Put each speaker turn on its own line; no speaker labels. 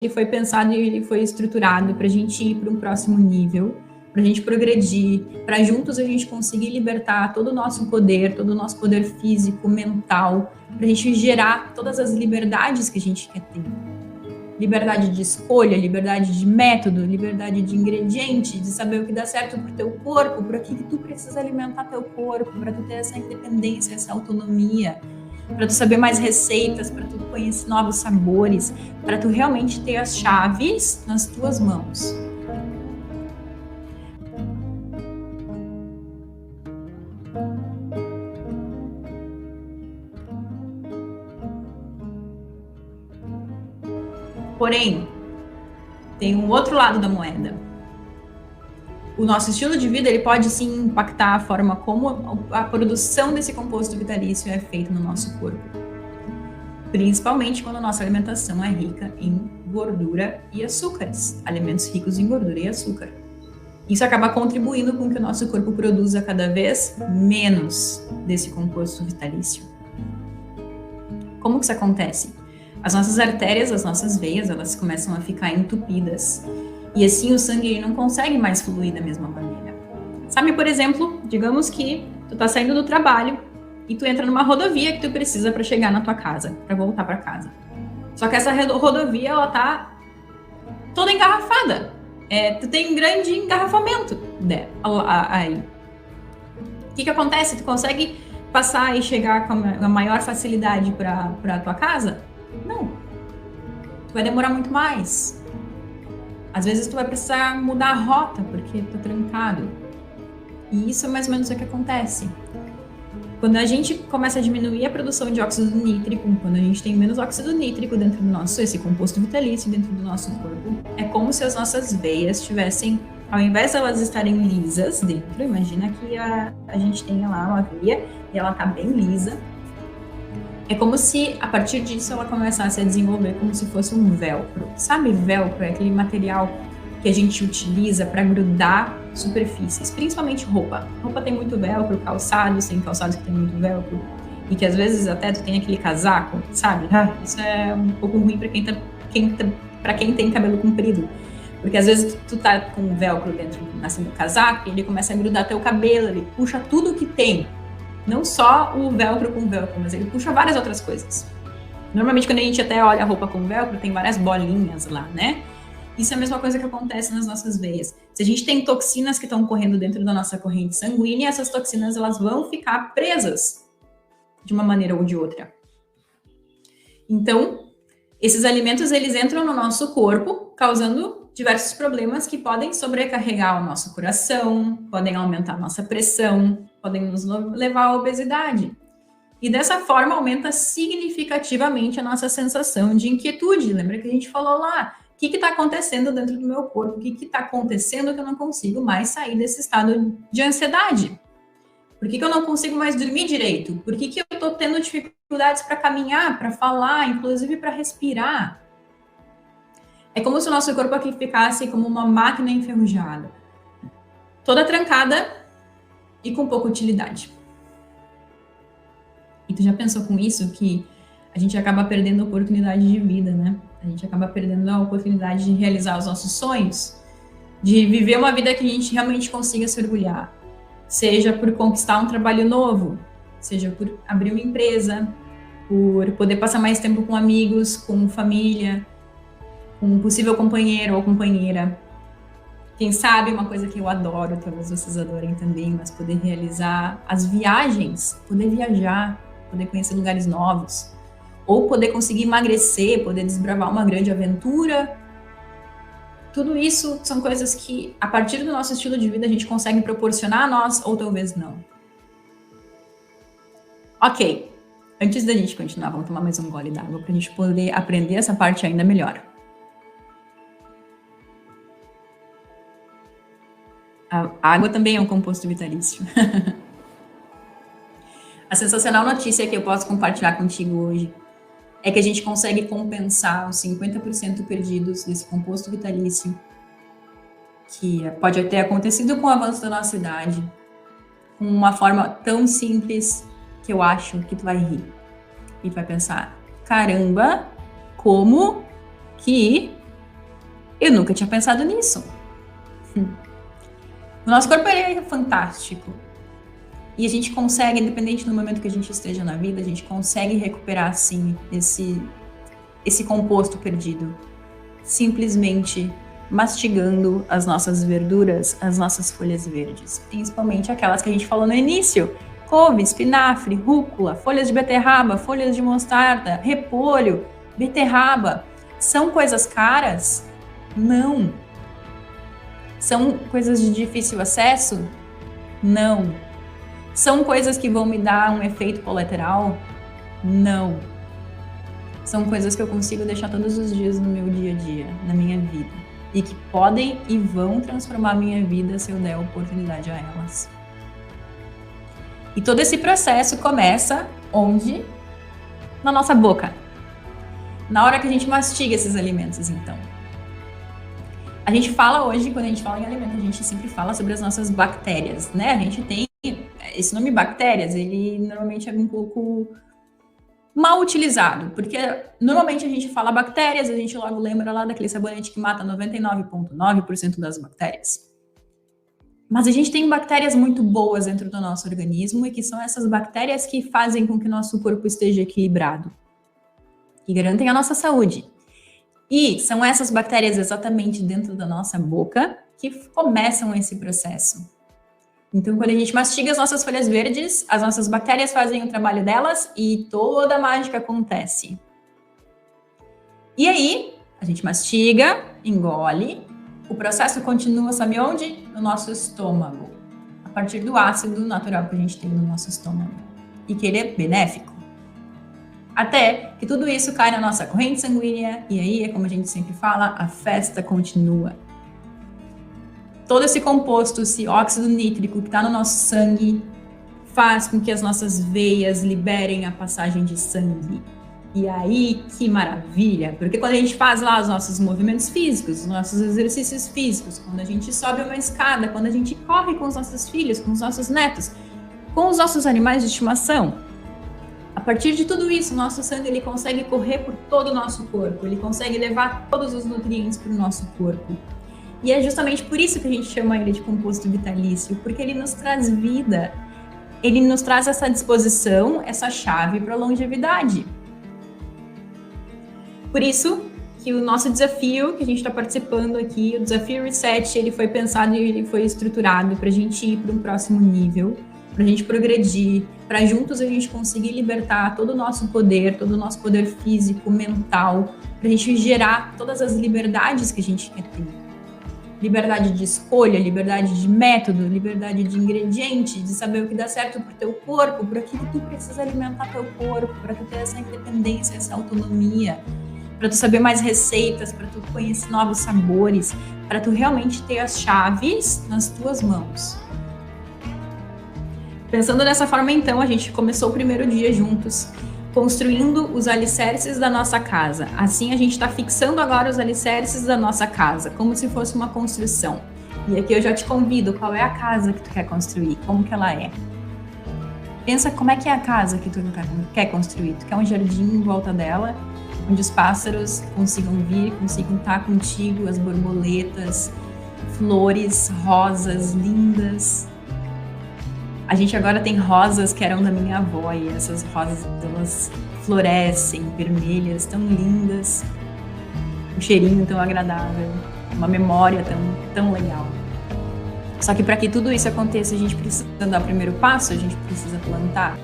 ele foi pensado e ele foi estruturado para a gente ir para um próximo nível, para a gente progredir, para juntos a gente conseguir libertar todo o nosso poder físico, mental, para a gente gerar todas as liberdades que a gente quer ter. Liberdade de escolha, liberdade de método, liberdade de ingrediente, de saber o que dá certo pro teu corpo, para que tu precisa alimentar teu corpo, para tu ter essa independência, essa autonomia, para tu saber mais receitas, para tu conhecer novos sabores, para tu realmente ter as chaves nas tuas mãos. Porém, tem um outro lado da moeda. O nosso estilo de vida, ele pode sim impactar a forma como a produção desse composto vitalício é feita no nosso corpo. Principalmente quando a nossa alimentação é rica em gordura e açúcares, alimentos ricos em gordura e açúcar. Isso acaba contribuindo com que o nosso corpo produza cada vez menos desse composto vitalício. Como que isso acontece? As nossas artérias, as nossas veias, elas começam a ficar entupidas. E assim o sangue ele não consegue mais fluir da mesma maneira. Sabe, por exemplo, digamos que tu tá saindo do trabalho e tu entra numa rodovia que tu precisa para chegar na tua casa, para voltar para casa. Só que essa rodovia, ela tá toda engarrafada. Tu tem um grande engarrafamento aí. O que acontece? Tu consegue passar e chegar com a maior facilidade para tua casa? Não. Tu vai demorar muito mais. Às vezes tu vai precisar mudar a rota porque tá trancado. E isso é mais ou menos o que acontece. Quando a gente começa a diminuir a produção de óxido nítrico, quando a gente tem menos óxido nítrico dentro do nosso, esse composto vitalício dentro do nosso corpo, é como se as nossas veias tivessem, ao invés de elas estarem lisas dentro, imagina que a gente tenha lá uma veia e ela tá bem lisa. É como se, a partir disso, ela começasse a desenvolver como se fosse um velcro. Sabe, velcro é aquele material que a gente utiliza para grudar superfícies, principalmente roupa. Roupa tem muito velcro, calçados, tem calçados que tem muito velcro, e que às vezes até tu tem aquele casaco, sabe? Isso é um pouco ruim para quem tem cabelo comprido. Porque às vezes tu tá com o velcro dentro assim, do casaco e ele começa a grudar teu cabelo, ele puxa tudo que tem. Não só o velcro com velcro, mas ele puxa várias outras coisas. Normalmente, quando a gente até olha a roupa com velcro, tem várias bolinhas lá, né? Isso é a mesma coisa que acontece nas nossas veias. Se a gente tem toxinas que estão correndo dentro da nossa corrente sanguínea, essas toxinas elas vão ficar presas de uma maneira ou de outra. Então, esses alimentos eles entram no nosso corpo, causando diversos problemas que podem sobrecarregar o nosso coração, podem aumentar a nossa pressão, podem nos levar à obesidade. E dessa forma aumenta significativamente a nossa sensação de inquietude. Lembra que a gente falou lá? O que está acontecendo dentro do meu corpo? O que está acontecendo que eu não consigo mais sair desse estado de ansiedade? Por que eu não consigo mais dormir direito? Por que eu estou tendo dificuldades para caminhar, para falar, inclusive para respirar? É como se o nosso corpo aqui ficasse como uma máquina enferrujada, toda trancada e com pouca utilidade. E tu já pensou com isso que a gente acaba perdendo a oportunidade de vida, né? A gente acaba perdendo a oportunidade de realizar os nossos sonhos, de viver uma vida que a gente realmente consiga se orgulhar. Seja por conquistar um trabalho novo, seja por abrir uma empresa, por poder passar mais tempo com amigos, com família, com um possível companheiro ou companheira. Quem sabe uma coisa que eu adoro, talvez vocês adorem também, mas poder realizar as viagens, poder viajar, poder conhecer lugares novos, ou poder conseguir emagrecer, poder desbravar uma grande aventura. Tudo isso são coisas que, a partir do nosso estilo de vida, a gente consegue proporcionar a nós, ou talvez não. Ok, antes da gente continuar, vamos tomar mais um gole d'água para a gente poder aprender essa parte ainda melhor. A água também é um composto vitalício. A sensacional notícia que eu posso compartilhar contigo hoje é que a gente consegue compensar os 50% perdidos desse composto vitalício, que pode ter acontecido com o avanço da nossa idade, com uma forma tão simples que eu acho que tu vai rir. E vai pensar, caramba, como que Eu nunca tinha pensado nisso. O nosso corpo é fantástico. E a gente consegue, independente do momento que a gente esteja na vida, a gente consegue recuperar, sim, esse composto perdido. Simplesmente mastigando as nossas verduras, as nossas folhas verdes. Principalmente aquelas que a gente falou no início. Couve, espinafre, rúcula, folhas de beterraba, folhas de mostarda, repolho, beterraba. São coisas caras? Não. São coisas de difícil acesso? Não. São coisas que vão me dar um efeito colateral? Não. São coisas que eu consigo deixar todos os dias no meu dia a dia, na minha vida. E que podem e vão transformar a minha vida se eu der oportunidade a elas. E todo esse processo começa onde? Na nossa boca. Na hora que a gente mastiga esses alimentos, então. A gente fala hoje, quando a gente fala em alimento, a gente sempre fala sobre as nossas bactérias, né? A gente tem esse nome bactérias, ele normalmente é um pouco mal utilizado, porque normalmente a gente fala bactérias, a gente logo lembra lá daquele sabonete que mata 99,9% das bactérias. Mas a gente tem bactérias muito boas dentro do nosso organismo e que são essas bactérias que fazem com que o nosso corpo esteja equilibrado, que garantem a nossa saúde. E são essas bactérias exatamente dentro da nossa boca que começam esse processo. Então, quando a gente mastiga as nossas folhas verdes, as nossas bactérias fazem o trabalho delas e toda a mágica acontece. E aí, a gente mastiga, engole, o processo continua, sabe onde? No nosso estômago, a partir do ácido natural que a gente tem no nosso estômago, e que ele é benéfico. Até que tudo isso cai na nossa corrente sanguínea, e aí, é como a gente sempre fala, a festa continua. Todo esse composto, esse óxido nítrico que está no nosso sangue, faz com que as nossas veias liberem a passagem de sangue. E aí, que maravilha! Porque quando a gente faz lá os nossos movimentos físicos, os nossos exercícios físicos, quando a gente sobe uma escada, quando a gente corre com os nossos filhos, com os nossos netos, com os nossos animais de estimação, a partir de tudo isso, o nosso sangue ele consegue correr por todo o nosso corpo, ele consegue levar todos os nutrientes para o nosso corpo. E é justamente por isso que a gente chama ele de composto vitalício, porque ele nos traz vida, ele nos traz essa disposição, essa chave para a longevidade. Por isso que o nosso desafio que a gente está participando aqui, o desafio Reset, ele foi pensado e ele foi estruturado para a gente ir para um próximo nível, para a gente progredir, para juntos a gente conseguir libertar todo o nosso poder físico, mental, para a gente gerar todas as liberdades que a gente quer ter. Liberdade de escolha, liberdade de método, liberdade de ingrediente, de saber o que dá certo pro teu corpo, para aquilo que tu precisa alimentar teu corpo, para tu ter essa independência, essa autonomia, para tu saber mais receitas, para tu conhecer novos sabores, para tu realmente ter as chaves nas tuas mãos. Pensando dessa forma, então, a gente começou o primeiro dia juntos, construindo os alicerces da nossa casa. Assim, a gente está fixando agora os alicerces da nossa casa, como se fosse uma construção. E aqui eu já te convido, qual é a casa que tu quer construir? Como que ela é? Pensa como é que é a casa que tu quer construir. Tu quer um jardim em volta dela, onde os pássaros consigam vir, consigam estar contigo, as borboletas, flores, rosas lindas. A gente agora tem rosas que eram da minha avó e essas rosas, elas florescem, vermelhas, tão lindas, um cheirinho tão agradável, uma memória tão legal. Só que para que tudo isso aconteça, a gente precisa dar o primeiro passo, a gente precisa plantar.